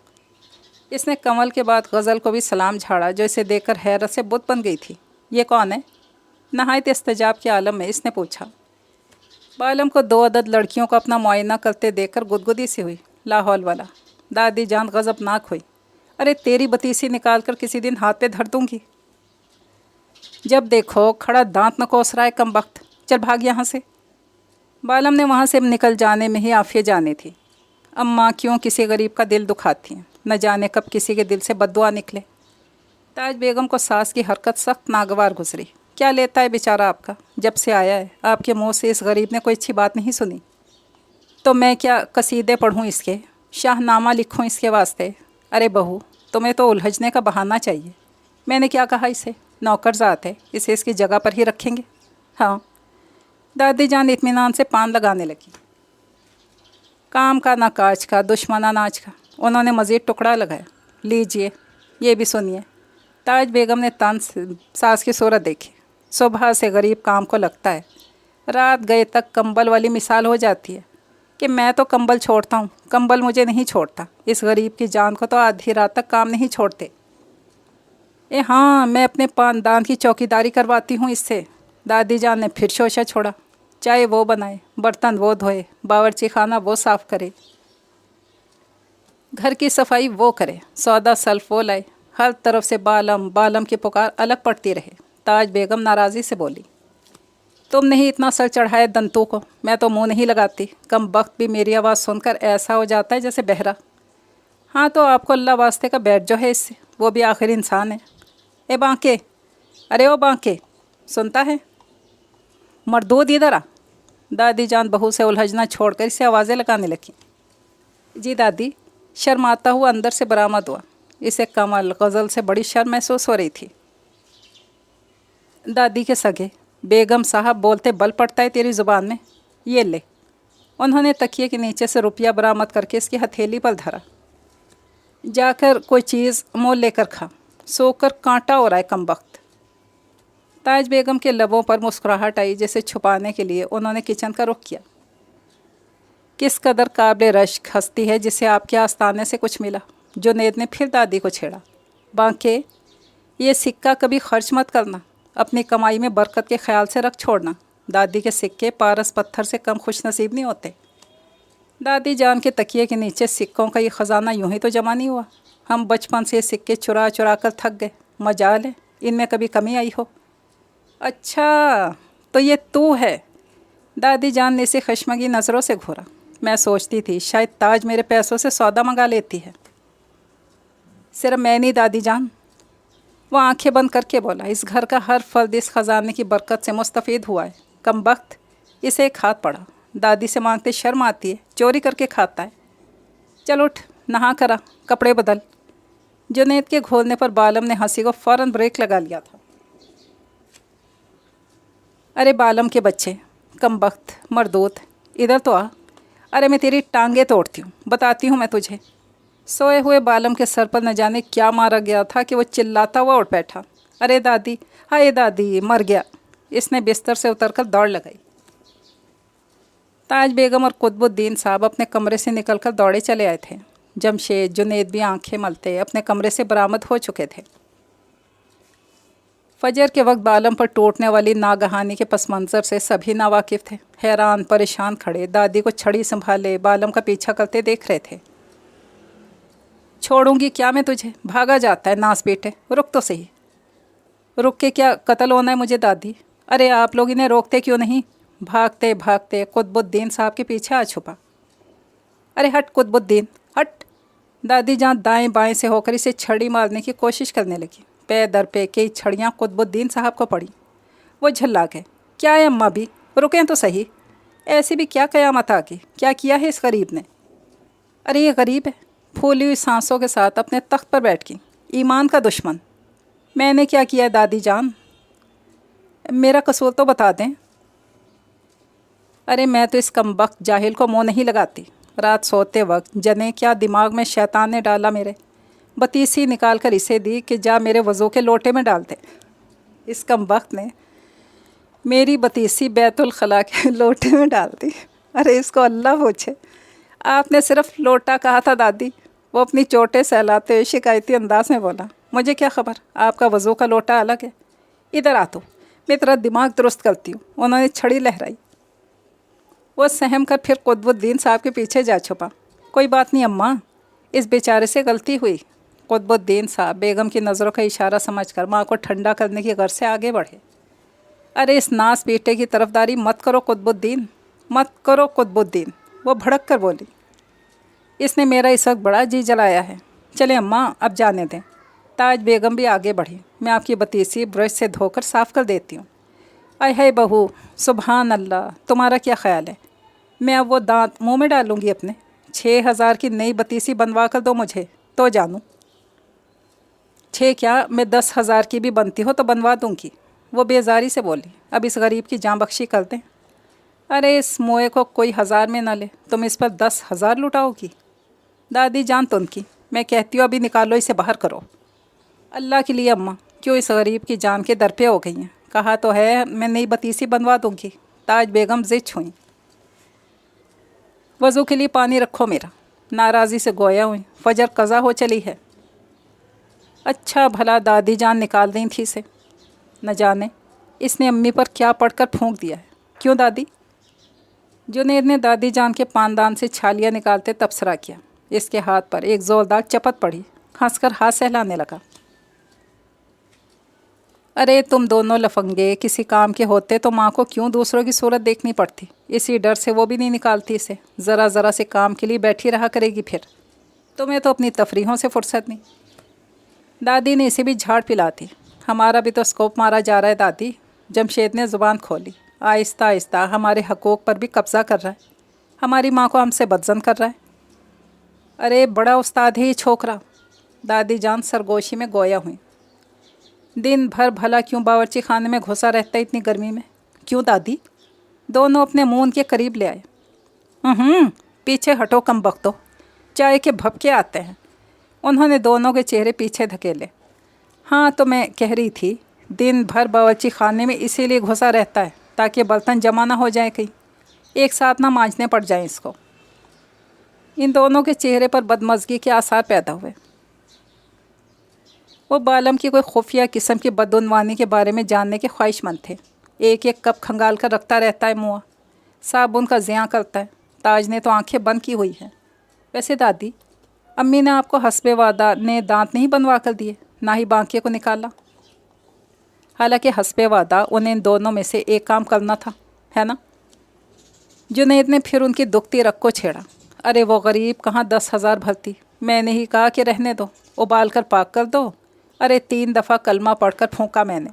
इसने कमल के बाद गज़ल को भी सलाम झाड़ा, जो इसे देखकर हैरत से बुत बन गई थी। ये कौन है? नहायत इस्तजाब के आलम में इसने पूछा। बालम को 2 अदद लड़कियों को अपना मुआयना करते देखकर गुदगुदी सी हुई। लाहौल वाला। दादी जान गज़बनाक हुई। अरे तेरी बतीसी निकाल कर किसी दिन हाथ पे धर दूंगी। जब देखो खड़ा दांत न कोस रहा है कम वक्त। चल भाग यहाँ से। बालम ने वहाँ से निकल जाने में ही आफिया जाने थी। अम्मा क्यों किसी गरीब का दिल दुखाती हैं, न जाने कब किसी के दिल से बद्दुआ निकले। ताज बेगम को सास की हरकत सख्त नागवार गुजरी। क्या लेता है बेचारा आपका? जब से आया है आपके मुंह से इस गरीब ने कोई अच्छी बात नहीं सुनी। तो मैं क्या कसीदे पढ़ूँ इसके, शाहनामा लिखूँ इसके वास्ते? अरे बहू, तुम्हें तो उलझने का बहाना चाहिए। मैंने क्या कहा इसे? नौकरजात है, इसे इसकी जगह पर ही रखेंगे। हाँ। दादी जान इत्मीनान से पान लगाने लगी। काम का ना काज का, दुश्मना नाच का। उन्होंने मज़ीद टुकड़ा लगाया। लीजिए, ये भी सुनिए। ताज बेगम ने तंज सास की सूरत देखी। सुबह से गरीब काम को लगता है, रात गए तक कंबल वाली मिसाल हो जाती है कि मैं तो कंबल छोड़ता हूँ, कंबल मुझे नहीं छोड़ता। इस गरीब की जान को तो आधी रात तक काम नहीं छोड़ते। हाँ, मैं अपने पानदान की चौकीदारी करवाती हूँ इससे। दादी जान ने फिर शोशा छोड़ा। चाय वो बनाए, बर्तन वो धोए, बावर्ची खाना वो साफ़ करे, घर की सफाई वो करे, सौदा सल्फ वो लाए। हर तरफ से बालम बालम की पुकार अलग पड़ती रहे। ताज बेगम नाराज़ी से बोली, तुम नहीं इतना सर चढ़ाए दंतों को। मैं तो मुंह नहीं लगाती। कम वक्त भी मेरी आवाज़ सुनकर ऐसा हो जाता है जैसे बहरा। हाँ तो आपको अल्लाह वास्ते का बैठ जो है इससे, वो भी आखिर इंसान है। ए बांके, अरे ओ बांके, सुनता है? मरदूद इधर आ। दादी जान बहू से उलझना छोड़कर इसे आवाज़ें लगाने लगी। जी दादी। शर्माता हुआ अंदर से बरामद हुआ। इसे कमल गज़ल से बड़ी शर्म महसूस हो रही थी। दादी के सगे, बेगम साहब बोलते बल पड़ता है तेरी ज़ुबान में। ये ले। उन्होंने तकिए के नीचे से रुपया बरामद करके इसकी हथेली पर धरा। जाकर कोई चीज़ मोल लेकर खा, सोकर कांटा हो रहा है कम वक्त। ताज बेगम के लबों पर मुस्कुराहट आई, जैसे छुपाने के लिए उन्होंने किचन का रुख किया। किस कदर काबिल रश्क हस्ती है जिसे आपके आस्ताने से कुछ मिला। जुनैद ने फिर दादी को छेड़ा। बांके, ये सिक्का कभी खर्च मत करना, अपनी कमाई में बरकत के ख्याल से रख छोड़ना। दादी के सिक्के पारस पत्थर से कम खुश नसीब नहीं होते। दादी जान के तकिए के नीचे सिक्कों का ये ख़जाना यूं ही तो जमा नहीं हुआ। हम बचपन से सिक्के चुरा चुरा कर थक गए। मजाल है इनमें कभी कमी आई हो। अच्छा तो ये तू है? दादी जान ने इसे खशमगी नज़रों से घूरा। मैं सोचती थी शायद ताज मेरे पैसों से सौदा मंगा लेती है। सिर्फ मैं नहीं दादी जान। वो आंखें बंद करके बोला, इस घर का हर फर्द इस ख़जाने की बरकत से मुस्तफ़ीद हुआ है। कम वक्त इसे एक हाथ पड़ा। दादी से मांगते शर्म आती है, चोरी करके खाता है। चल उठ, नहा करा, कपड़े बदल। जुनैद के घोलने पर बालम ने हंसी को फ़ौरन ब्रेक लगा लिया था। अरे बालम के बच्चे, कम वक्त मरदूत, इधर तो आ। अरे मैं तेरी टांगे तोड़ती हूँ, बताती हूँ मैं तुझे। सोए हुए बालम के सर पर न जाने क्या मारा गया था कि वो चिल्लाता हुआ उठ बैठा। अरे दादी, हाय दादी, मर गया। इसने बिस्तर से उतरकर दौड़ लगाई। ताज बेगम और कुतुबुद्दीन साहब अपने कमरे से निकलकर दौड़े चले आए थे। जमशेद जुनैद भी आंखें मलते अपने कमरे से बरामद हो चुके थे। फजर के वक्त बालम पर टूटने वाली नागहानी के पस मंज़र से सभी नावाकिफ़ थे। हैरान परेशान खड़े दादी को छड़ी संभाले बालम का पीछा करते देख रहे थे। छोड़ूंगी क्या मैं तुझे? भागा जाता है नास बेटे, रुक तो सही। रुक के क्या कत्ल होना है मुझे दादी? अरे आप लोग इन्हें रोकते क्यों नहीं? भागते भागते कुतुबुद्दीन साहब के पीछे आ छुपा। अरे हट कुतुबुद्दीन, हट। दादी जान दाएं बाएं से होकर इसे छड़ी मारने की कोशिश करने लगी। पे दर पे कई छड़ियाँ कुतुबुद्दीन साहब को पड़ी। वो झल्ला गए। क्या है अम्मा भी, रुकें तो सही। ऐसी भी क्या क़यामत आ गई, क्या किया है इस गरीब ने? अरे ये गरीब है, फूली हुई सांसों के साथ अपने तख्त पर बैठ गई, ईमान का दुश्मन। मैंने क्या किया है दादी जान, मेरा कसूर तो बता दें। अरे मैं तो इस कमबख्त जाहिल को मुँह नहीं लगाती। रात सोते वक्त जने क्या दिमाग में शैतान ने डाला मेरे, बतीसी निकाल कर इसे दी कि जा मेरे वज़ू के लोटे में डाल दे। इस कमबख्त ने मेरी बतीसी बैतुल खला के लोटे में डाल दी। अरे इसको अल्लाह पूछे, आपने सिर्फ लोटा कहा था दादी। वो अपनी चोटें सहलाते हुए शिकायती अंदाज में बोला, मुझे क्या खबर, आपका वज़ू का लोटा अलग है। इधर आ तो, मैं तेरा दिमाग दुरुस्त करती हूँ। उन्होंने छड़ी लहराई। वो सहम कर फिर कुतुबुद्दीन साहब के पीछे जा छुपा। कोई बात नहीं अम्मा, इस बेचारे से गलती हुई। कुतुबुद्दीन साहब बेगम की नज़रों का इशारा समझकर माँ को ठंडा करने की गर्ज से आगे बढ़े। अरे इस नास बेटे की तरफदारी मत करो कुतुबुद्दीन, मत करो कुतुबुद्दीन, वो भड़क कर बोली। इसने मेरा इस वक्त बड़ा जी जलाया है। चले अम्मा अब जाने दें। ताज बेगम भी आगे बढ़ी। मैं आपकी बतीसी ब्रश से धोकर साफ़ कर देती हूँ। आय हाय बहू, सुबहान अल्लाह, तुम्हारा क्या ख्याल है? मैं अब वो दांत मुंह में डालूँगी अपने? 6,000 की नई बतीसी बनवा कर दो मुझे तो जानूँ। 6 क्या, मैं 10,000 की भी बनती हो तो बनवा दूँगी। वो बेजारी से बोली। अब इस गरीब की जान बख्शी कर दें। अरे इस मोए को कोई 1000 में न ले, तुम इस पर 10,000 लुटाओगी? दादी जान तो उनकी, मैं कहती हूँ अभी निकालो, इसे बाहर करो। अल्लाह के लिए अम्मा, क्यों इस गरीब की जान के दर पे हो गई हैं? कहा तो है मैं नई बतीसी बनवा दूँगी। ताज बेगम ज़िद छुई। वज़ू के लिए पानी रखो मेरा। नाराज़ी से गोया हुई। फजर कज़ा हो चली है। अच्छा भला दादी जान निकाल दी थी इसे, न जाने इसने अम्मी पर क्या पढ़कर फूंक दिया है। क्यों दादी? जुनैद ने दादी जान के पानदान से छालियाँ निकालते तबसरा किया। इसके हाथ पर एक ज़ोरदार चपत पड़ी। हंसकर हाथ सहलाने लगा। अरे तुम दोनों लफंगे किसी काम के होते तो माँ को क्यों दूसरों की सूरत देखनी पड़ती? इसी डर से वो भी नहीं निकालती इसे। ज़रा ज़रा से काम के लिए बैठी रहा करेगी फिर। तुम्हें तो अपनी तफरीहों से फुर्सत नहीं। दादी ने इसे भी झाड़ पिलाती। हमारा भी तो स्कोप मारा जा रहा है दादी। जमशेद ने ज़ुबान खोली। आहिस्ता आहिस्ता हमारे हकूक़ पर भी कब्ज़ा कर रहा है। हमारी माँ को हमसे बदजन कर रहा है। अरे बड़ा उस्ताद है ये छोकरा। दादी जान सरगोशी में गोया हुई। दिन भर भला क्यों बावर्ची खाने में घुसा रहता है इतनी गर्मी में? क्यों दादी? दोनों अपने मुंह उनके करीब ले आए। पीछे हटो कम बख्तो, चाय के भपके आते हैं। उन्होंने दोनों के चेहरे पीछे धकेले। हाँ तो मैं कह रही थी, दिन भर बावर्ची खाने में इसीलिए घुसा रहता है ताकि बर्तन जमा ना हो जाए, कहीं एक साथ ना मांजने पड़ जाएं इसको। इन दोनों के चेहरे पर बदमज़गी के आसार पैदा हुए। वो बालम की कोई खुफिया किस्म की बदउनवानी के बारे में जानने के ख्वाहिशमंद थे। एक एक कप खंगाल कर रखता रहता है मुआ, साबुन का ज़िया करता है। ताज ने तो आंखें बंद की हुई हैं। वैसे दादी, अम्मी ने आपको हस्बे वादा ने दांत नहीं बनवा कर दिए, ना ही बांके को निकाला। हालांकि हस्बे वादा उन्हें इन दोनों में से एक काम करना था, है ना? जुनैद ने फिर उनकी दुखती रग को छेड़ा। अरे वो गरीब कहाँ 10,000 भरती। मैंने ही कहा कि रहने दो, उबाल कर पाक कर दो। अरे 3 दफ़ा कलमा पढ़कर फूंका मैंने।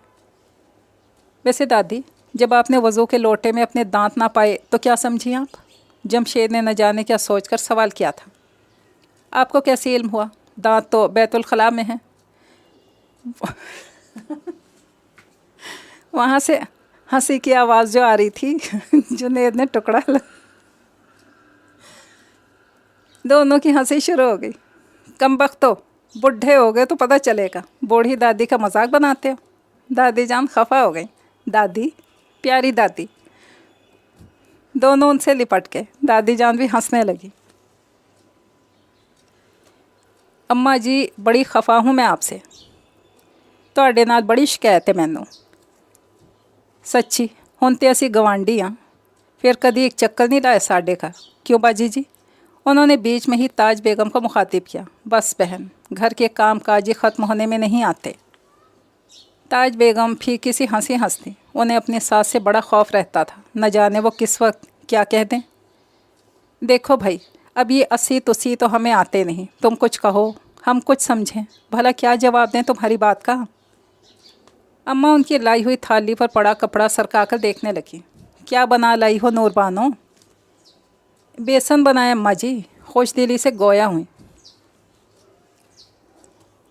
वैसे दादी, जब आपने वज़ू के लोटे में अपने दांत ना पाए तो क्या समझी आप? जमशेद ने न जाने क्या सोचकर सवाल किया था। आपको कैसे इल्म हुआ? दांत तो बैतुल खला में हैं। वहाँ से हंसी की आवाज़ जो आ रही थी, जुनैद ने टुकड़ा दोनों की हंसी शुरू हो गई। कमबख्तो, बुढ़े हो गए तो पता चलेगा, बूढ़ी दादी का मजाक बनाते हो। दादी जान खफा हो गई। दादी, प्यारी दादी। दोनों उनसे लिपट के दादी जान भी हंसने लगी। अम्मा जी, बड़ी खफा हूँ मैं आपसे। ਤੁਹਾਡੇ ਨਾਲ बड़ी शिकायत है मैनू। सच्ची हुण ते असी गवांढी हाँ, फिर कभी एक चक्कर नहीं लाया साढ़े घर? क्यों बाजी जी? उन्होंने बीच में ही ताज बेगम को मुखातिब किया। बस बहन, घर के काम काज ख़त्म होने में नहीं आते। ताज बेगम फीकी सी हंसी हंसती। उन्हें अपनी सास से बड़ा खौफ रहता था, न जाने वो किस वक्त क्या कह दें। देखो भाई, अब ये अस्सी तुसी तो हमें आते नहीं। तुम कुछ कहो, हम कुछ समझें। भला क्या जवाब दें तुम्हारी बात का? अम्मा उनकी लाई हुई थाली पर पड़ा कपड़ा सरका कर देखने लगी। क्या बना लाई हो नूरबानो? बेसन बनाया अम्मा जी, खुश दिली से गोया हुई।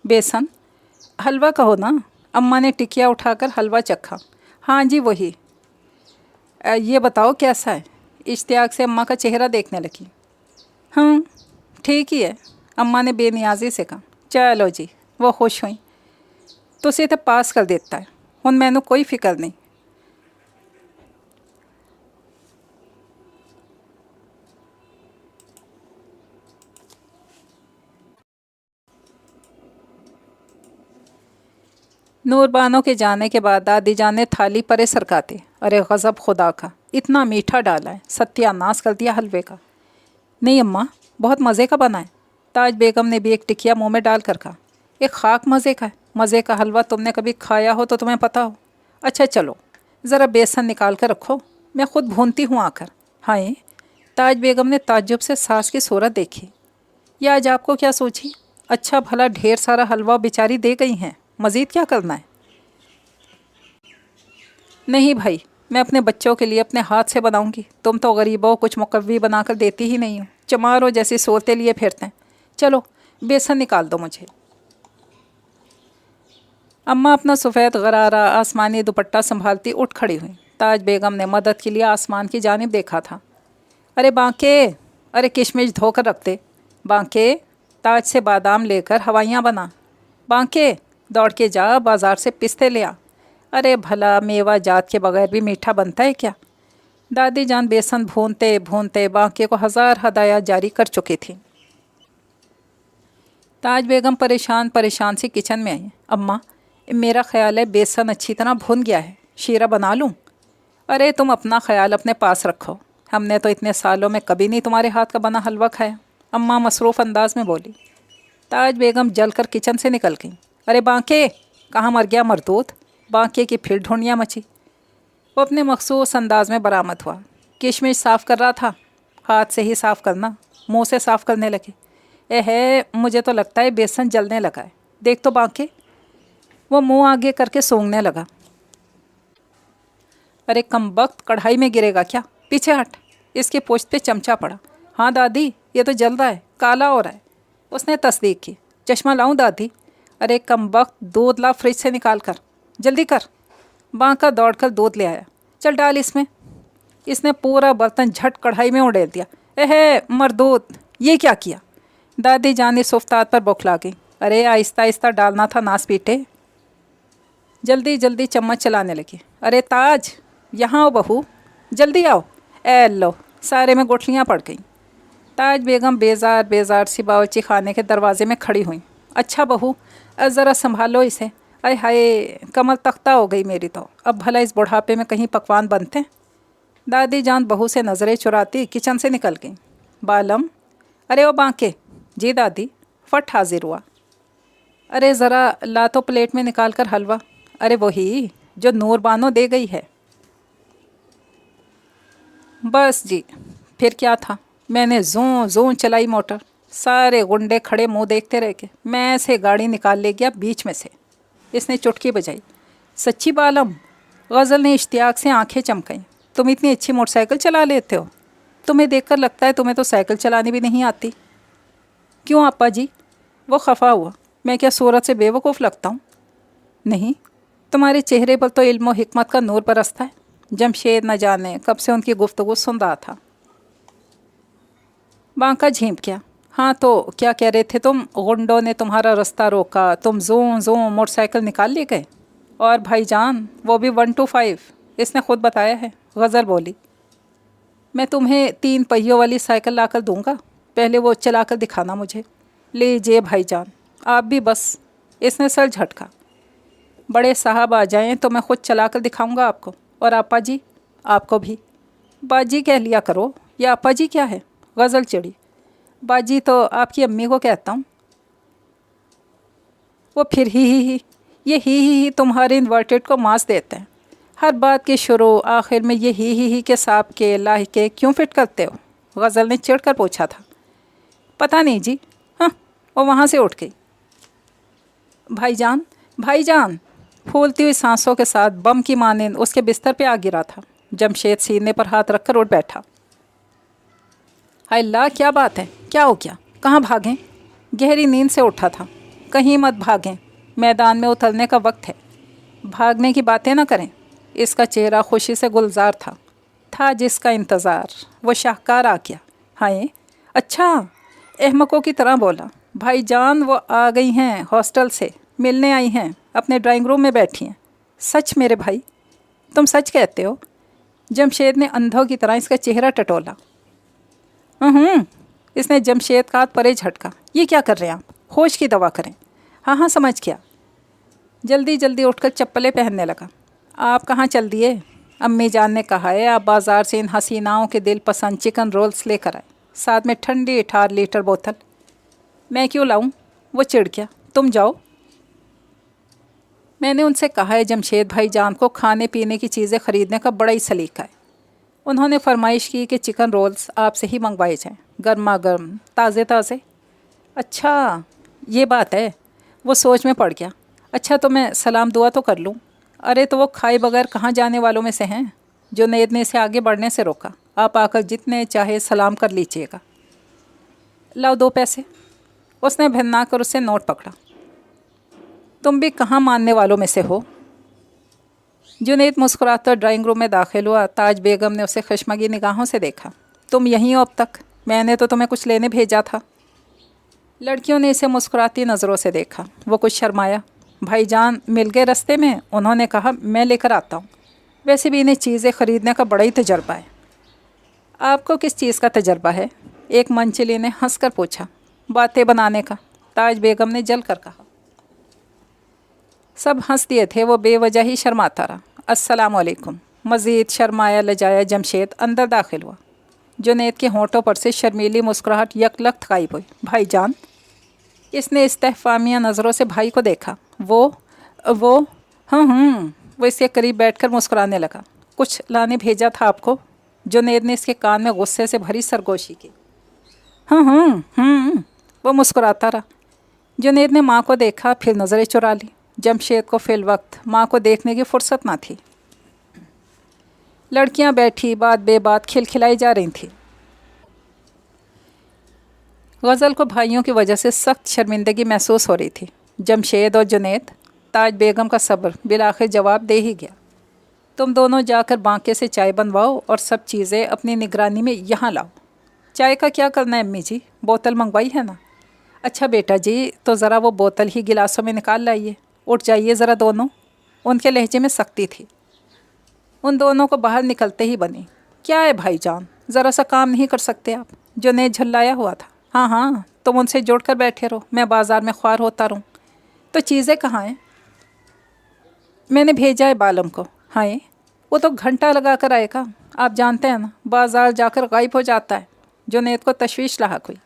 बेसन? हलवा कहो ना। अम्मा ने टिकिया उठाकर हलवा चखा। हाँ जी वही। ये बताओ कैसा है? इश्तियाक से अम्मा का चेहरा देखने लगी। हाँ ठीक ही है, अम्मा ने बेनियाजी से कहा। चलो जी, वो खुश हुई। तुसी तो पास कर देता है, हुन मैनू कोई फिक्र नहीं। नूरबानो के जाने के बाद दादी जान ने थाली परे सरकाते, अरे गज़ब खुदा का, इतना मीठा डाला है, सत्यानाश कर दिया हलवे का। नहीं अम्मा, बहुत मज़े का बना है। ताज बेगम ने भी एक टिकिया मुंह में डाल कर कहा। एक खाक मज़े का है, मज़े का हलवा तुमने कभी खाया हो तो तुम्हें पता हो। अच्छा चलो, ज़रा बेसन निकाल कर रखो, मैं ख़ुद भूनती हूँ आकर। हाय, ताज बेगम ने ताज्जुब से सास की सूरत देखी। या आज आपको क्या सोची? अच्छा भला ढेर सारा हलवा बेचारी दे गई हैं, मज़ीद क्या करना है? नहीं भाई, मैं अपने बच्चों के लिए अपने हाथ से बनाऊंगी। तुम तो गरीबों कुछ मुकव्वी बनाकर देती ही नहीं हो, चमारों जैसी सूरतें लिए फिरते हैं। चलो बेसन निकाल दो मुझे। अम्मा अपना सफ़ेद गरारा आसमानी दुपट्टा संभालती उठ खड़ी हुई। ताज बेगम ने मदद के लिए आसमान की जानिब देखा था। अरे बांके, अरे किशमिश धोकर रखते। बांके, ताज से बादाम लेकर हवाइयाँ बना। बांके, दौड़ के जा बाज़ार से पिस्ते ले आ। अरे भला मेवा जात के बगैर भी मीठा बनता है क्या? दादी जान बेसन भूनते भूनते बांके को हज़ार हदायत जारी कर चुकी थी। ताज बेगम परेशान परेशान सी किचन में आई। अम्मा, मेरा ख्याल है बेसन अच्छी तरह भुन गया है, शीरा बना लूँ? अरे तुम अपना ख्याल अपने पास रखो, हमने तो इतने सालों में कभी नहीं तुम्हारे हाथ का बना हलवा खाया, अम्मा मसरूफ़ अंदाज में बोली। ताज बेगम जलकर किचन से निकल गई। अरे बांके, कहाँ मर गया मरदूत? बांके की फिर ढूंढियाँ मची। वो अपने मखसूस अंदाज में बरामद हुआ। किशमिश साफ़ कर रहा था। हाथ से ही साफ़ करना, मुंह से साफ़ करने लगे। है, मुझे तो लगता है बेसन जलने लगा है, देख तो बांके। वो मुंह आगे करके सूंघने लगा। अरे कमबख्त, कढ़ाई में गिरेगा क्या? पीछे हट। इसके पोस्ट पे चमचा पड़ा। हाँ दादी, ये तो जल रहा है, काला हो रहा है। उसने तस्दीक की। चश्मा लाऊं दादी? अरे कमबख्त, दूध ला फ्रिज से निकाल कर, जल्दी कर। बांका दौड़कर दूध ले आया। चल डाल इसमें। इसने पूरा बर्तन झट कढ़ाई में उड़ेल दिया। एहे मरदूत, ये क्या किया? दादी जान इस उफ्ताद पर बौखला गई। अरे आहिस्ता आहिस्ता डालना था नास पीटे। जल्दी जल्दी चम्मच चलाने लगी। अरे ताज, यहाँ आओ बहू, जल्दी आओ। ए लो, सारे में गुठलियाँ पड़ गईं। ताज बेगम बेजार बेजार सी बावर्ची खाने के दरवाजे में खड़ी हुई। अच्छा बहू, ज़रा संभालो इसे। अरे हाय, कमर तख्ता हो गई मेरी तो। अब भला इस बुढ़ापे में कहीं पकवान बनते? दादी जान बहू से नज़रें चुराती किचन से निकल गई। बालम, अरे ओ बांके। जी दादी। फट हाजिर हुआ। अरे ज़रा ला तो प्लेट में निकाल कर हलवा। अरे वही जो नूरबानो दे गई है। बस जी, फिर क्या था? मैंने जूं जूं चलाई मोटर, सारे गुंडे खड़े मुंह देखते रह गए। मैं से गाड़ी निकाल ले गया बीच में से। इसने चुटकी बजाई। सच्ची बालम? गज़ल ने इश्तियाक से आंखें चमकाईं। तुम इतनी अच्छी मोटरसाइकिल चला लेते हो, तुम्हें देखकर लगता है तुम्हें तो साइकिल चलानी भी नहीं आती। क्यों आपा जी? वो खफा हुआ। मैं क्या सूरत से बेवकूफ़ लगता हूँ? नहीं, तुम्हारे चेहरे पर तो इल्म व हिकमत का नूर बरसता है। जमशेद न जाने कब से उनकी गुफ्तगू सुन रहा था। बांका झींप गया। हाँ तो क्या कह रहे थे तुम? गुंडों ने तुम्हारा रास्ता रोका, तुम जूं जूं मोटरसाइकिल निकाल ले गए। और भाईजान, वो भी 125, इसने खुद बताया है। गज़ल बोली। मैं तुम्हें 3 पहियों वाली साइकिल ला कर दूँगा, पहले वो चला कर दिखाना मुझे। लीजिए भाईजान, आप भी बस। इसने सर झटका। बड़े साहब आ जाएं तो मैं ख़ुद चला कर दिखाऊँगा आपको। और आपा जी, आपको भी। बाजी कह लिया करो, या आपा जी क्या है? गज़ल चिड़ी। बाजी तो आपकी अम्मी को कहता हूँ। वो फिर ही ये ही तुम्हारे इन्वर्टेड को मांस देते हैं। हर बात के शुरू आखिर में ये ही के साथ के लाह के क्यों फिट करते हो? गज़ल ने चिढ़ कर पूछा था। पता नहीं जी। हाँ, वो वहाँ से उठ गई। भाईजान, भाईजान, फूलती हुई सांसों के साथ बम की मानिंद उसके बिस्तर पे आ गिरा था। जमशेद सीने पर हाथ रखकर उठ बैठा। हाय अल्लाह, क्या बात है, क्या हो गया, कहाँ भागें? गहरी नींद से उठा था। कहीं मत भागें, मैदान में उतरने का वक्त है। भागने की बातें ना करें। इसका चेहरा खुशी से गुलजार था जिसका इंतज़ार। वो शाहकार आ गया। हाय अच्छा, अहमकों की तरह बोला। भाईजान वो आ गई हैं, हॉस्टल से मिलने आई हैं, अपने ड्राइंग रूम में बैठी हैं। सच मेरे भाई, तुम सच कहते हो? जमशेद ने अंधों की तरह इसका चेहरा टटोला। इसने जमशेद का हाथ परे झटका। ये क्या कर रहे हैं आप? होश की दवा करें। हाँ समझ गया। जल्दी जल्दी उठकर चप्पलें पहनने लगा। आप कहाँ चल दिए? अम्मी जान ने कहा है आप बाज़ार से इन हसीनाओं के दिल पसंद चिकन रोल्स लेकर आए, साथ में ठंडी 18 लीटर बोतल। मैं क्यों लाऊं? वो चिढ़ गया। तुम जाओ। मैंने उनसे कहा है जमशेद भाई जान को खाने पीने की चीज़ें ख़रीदने का बड़ा ही सलीका है। उन्होंने फरमाइश की कि चिकन रोल्स आपसे ही मंगवाए जाएं, गर्मा गर्म, ताज़े ताज़े। अच्छा ये बात है। वो सोच में पड़ गया। अच्छा तो मैं सलाम दुआ तो कर लूँ? अरे तो वो खाए बगैर कहाँ जाने वालों में से हैं। जुनैद ने इसे आगे बढ़ने से रोका। आप आकर जितने चाहे सलाम कर लीजिएगा। लाओ 2 पैसे। उसने भिन्ना कर उससे नोट पकड़ा। तुम भी कहाँ मानने वालों में से हो? जुनैद मुस्कुराकर ड्राइंग रूम में दाखिल हुआ। ताज बेगम ने उसे खशमगी निगाहों से देखा। तुम यहीं हो अब तक? मैंने तो तुम्हें कुछ लेने भेजा था। लड़कियों ने इसे मुस्कुराती नज़रों से देखा। वो कुछ शर्माया। भाईजान मिल गए रास्ते में? उन्होंने कहा मैं लेकर आता हूँ। वैसे भी इन्हें चीज़ें ख़रीदने का बड़ा ही तजर्बा है। आपको किस चीज़ का तजर्बा है? एक मंचली ने हंसकर पूछा। बातें बनाने का, ताज बेगम ने जल कर कहा। सब हंस दिए थे। वो बेवजह ही शर्माता रहा। अस्सलामुअलैकुम। मज़ीद शर्माया लजाया जमशेद अंदर दाखिल हुआ। जुनैद के होंठों पर से शर्मीली मुस्कुराहट यकलख्त गायब हुई। भाईजान। इसने इस्तेहफामिया नज़रों से भाई को देखा। वो वो इसके करीब बैठकर मुस्कुराने लगा। कुछ लाने भेजा था आपको? जुनैद ने इसके कान में गुस्से से भरी सरगोशी की। वो मुस्कुराता रहा। जुनैद ने माँ को देखा, फिर नज़रें चुरा ली। जमशेद को फिल वक्त माँ को देखने की फुर्सत ना थी। लड़कियां बैठी बात बेबात खिलखिलाई जा रही थीं। गज़ल को भाइयों की वजह से सख्त शर्मिंदगी महसूस हो रही थी। जमशेद और जुनैद। ताज बेगम का सब्र बिलाखिर जवाब दे ही गया। तुम दोनों जाकर बांके से चाय बनवाओ और सब चीज़ें अपनी निगरानी में यहाँ लाओ। चाय का क्या करना है अम्मी जी? बोतल मंगवाई है ना? अच्छा बेटा जी, तो ज़रा वो बोतल ही गिलासों में निकाल लाइए। उठ जाइए ज़रा दोनों। उनके लहजे में सख्ती थी। उन दोनों को बाहर निकलते ही बनी। क्या है भाईजान, ज़रा सा काम नहीं कर सकते आप? जुनैद झल्लाया हुआ था। हाँ तुम उनसे जोड़ कर बैठे रहो, मैं बाज़ार में ख्वार होता रहूँ। तो चीज़ें कहाँ हैं? मैंने भेजा है बालम को। हाँ वो तो घंटा लगा कर आएगा। आप जानते हैं ना, बाज़ार जाकर गायब हो जाता है। जुनैद को तशवीश लाहक हुई।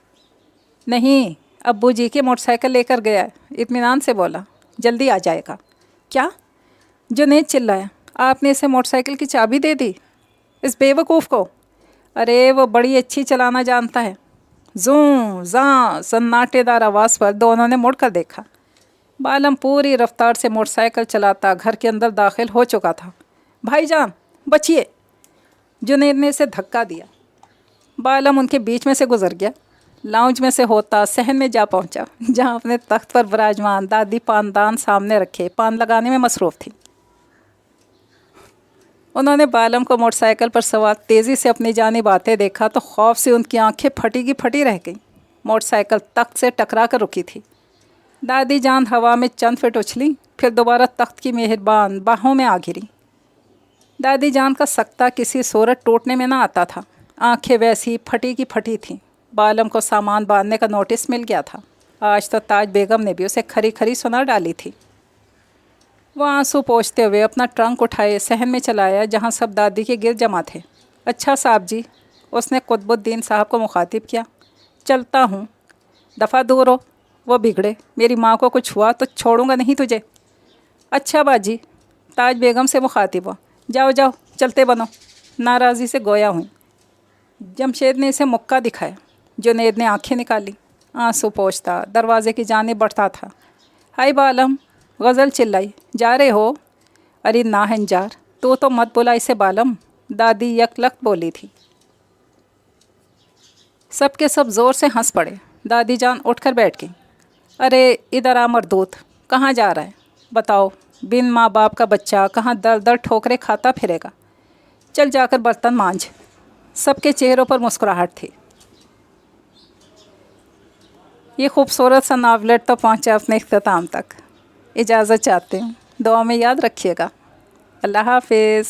नहीं, अब्बू जी की मोटरसाइकिल लेकर गया है, इत्मीनान से बोला। जल्दी आ जाएगा। क्या? जुनैद चिल्लाया। आपने इसे मोटरसाइकिल की चाबी दे दी इस बेवकूफ़ को? अरे वो बड़ी अच्छी चलाना जानता है। जूं जां सन्नाटेदार आवाज़ पर दोनों ने मुड़कर देखा। बालम पूरी रफ्तार से मोटरसाइकिल चलाता घर के अंदर दाखिल हो चुका था। भाईजान बचिए! जुनैद ने इसे धक्का दिया। बालम उनके बीच में से गुजर गया। लाउंज में से होता सहन में जा पहुंचा, जहां अपने तख्त पर विराजमान दादी पानदान सामने रखे पान लगाने में मसरूफ़ थी। उन्होंने बालम को मोटरसाइकिल पर सवार तेज़ी से अपनी जानिब आते देखा तो खौफ से उनकी आंखें फटी की फटी रह गईं। मोटरसाइकिल तख्त से टकरा कर रुकी थी। दादी जान हवा में चंद फिट उछली, फिर दोबारा तख्त की मेहरबान बाहों में आ गिरी। दादी जान का सकता किसी सूरत टूटने में ना आता था। आंखें वैसी फटी की फटी थीं। बालम को सामान बांधने का नोटिस मिल गया था। आज तो ताज बेगम ने भी उसे खरी खरी सुना डाली थी। वो आंसू पोंछते हुए अपना ट्रंक उठाए सहन में चलाया, जहाँ सब दादी के गिर जमा थे। अच्छा साहब जी, उसने कुतुबुद्दीन साहब को मुखातिब किया। चलता हूँ, दफ़ा दूर हो। वो बिगड़े, मेरी माँ को कुछ हुआ तो छोड़ूंगा नहीं तुझे। अच्छा बाजी, ताज बेगम से मुखातिब हुआ। जाओ जाओ, चलते बनो। नाराज़ी से गोया हूँ। जमशेद ने इसे मुक्का दिखाया। जुनैद ने आंखें निकाली। आंसू पोंछता दरवाजे की जानिब बढ़ता था। हाय बालम, गज़ल चिल्लाई। जा रहे हो? अरे ना हंजार, तो मत बुला इसे बालम, दादी यकलख्त बोली थी। सब के सब ज़ोर से हंस पड़े। दादी जान उठकर बैठ गई। अरे इधर आ मरदूत, कहाँ जा रहा है? बताओ, बिन माँ बाप का बच्चा कहाँ दर दर ठोकरे खाता फिरेगा? चल जाकर बर्तन मांझ। सबके चेहरों पर मुस्कुराहट थी। ये खूबसूरत सा नावलेट तो पहुँचा अपने इख्तिताम तक। इजाज़त चाहती हूँ, दुआ में याद रखिएगा। अल्लाह हाफिज़।